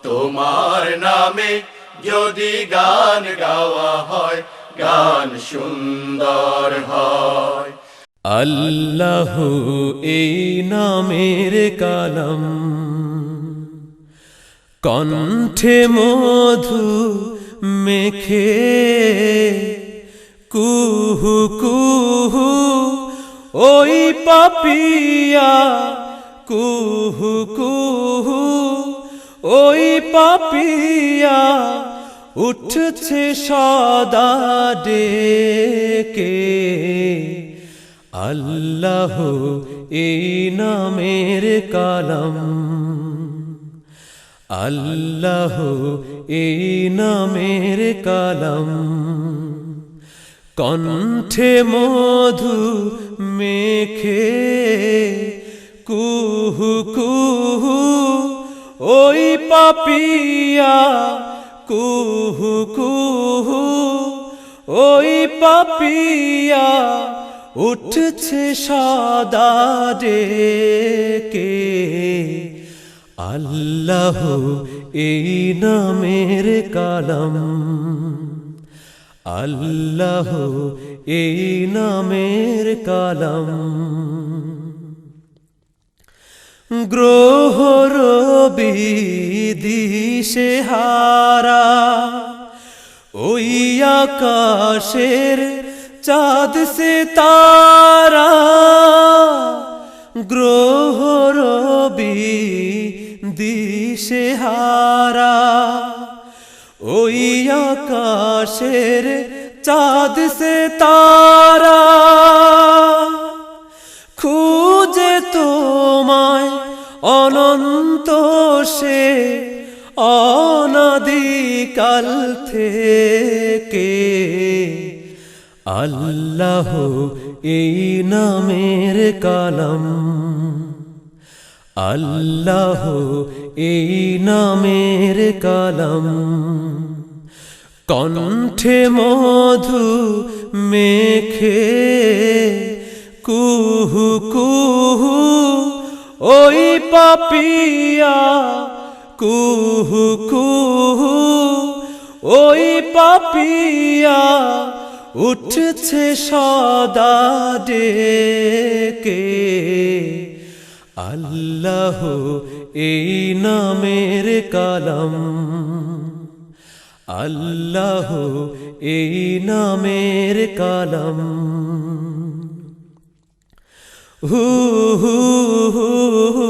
তোমার নামে যদি গান গাওয়া হয়, গান সুন্দর হয়। আল্লাহ এই নামের কালাম, কণ্ঠে মধু মেখে কুহু কুহু ওই পাপিয়া, কুহু কুহু ওই পাপিয়া উঠছে সদা ডেকে। আল্লাহ এই নামের কালাম, আল্লাহ এই নামের কালাম, কণ্ঠে মধু মেখে কুহু কুহু ওই পাপিয়া, কুহু কুহু ওই পাপিয়া উঠছে সদা ডেকে। আল্লাহ এই নামের কালাম, আল্লাহ এই নামের কালাম। গ্রহ রবি দিশে হারা ওই আকাশের চাঁদ সিতারা, গ্রহ রবি দিশে হারা ওই আকাশের চাঁদ সিতারা, খুঁজে তোমায় অনন্ত সে অনাদিকাল থেকে। আল্লাহ এই নামের কালাম, আল্লাহ এই নামের কালাম, কণ্ঠে মধু মেখে কুহু কুহু ওই পাপিয়া, কুহু কুহু ওই পাপিয়া উঠছে সদা ডেকে। আল্লাহ এই নামের কালাম, আল্লাহ এই নামের কালাম। হু হু হু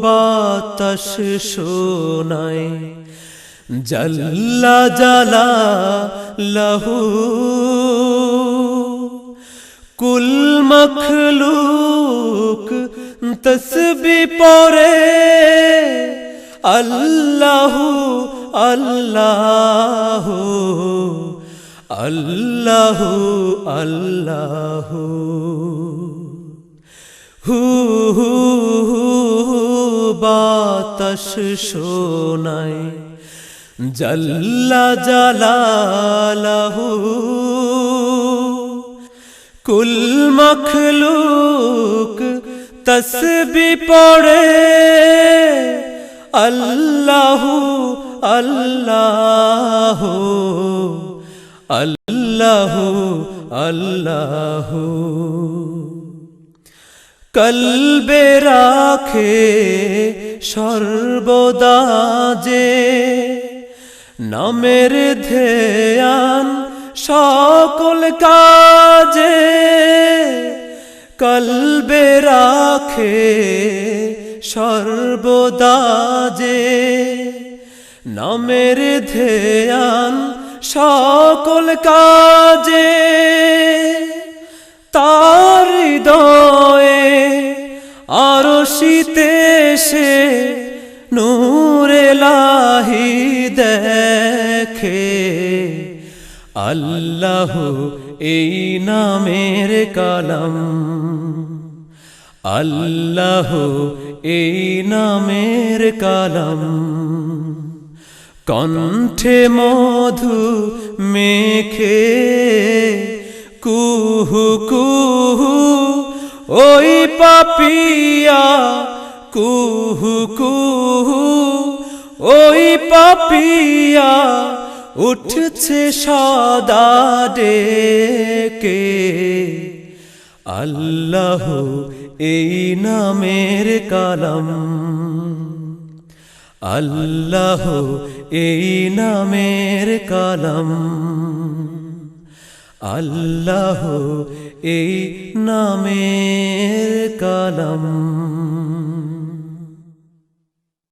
বাতাস শোনায় জাল্লা জালালাহু, কুল মখলুক তসবিহ পড়ে আল্লাহু আল্লাহু আল্লাহু আল্লাহু। হু হু হু বাতাস শোনায় জাল্লা জালালাহু, কুল মখলুক তসবিহ পড়ে আল্লাহু আল্লাহু আল্লাহু আল্লাহু। কলবে রাখে সর্বদা যে নামের ধ্যান সকল কাজে, কলবে রাখে সর্বদা যে নামের ধ্যান সকল কাজে, তার হৃদয়ে আরশিতে সে নূর ইলাহি দেখে। আল্লাহ এই নামের কালাম, আল্লাহ এই নামের কালাম, কণ্ঠে মধু মেখে কুহু কুহু ওই পাপিয়া, কুহু কুহু ওই পাপিয়া উঠছে সদা ডেকে আল্লাহ এই নামের কালাম আল্লাহ এই নামের কালাম আল্লাহ এই নামের কালাম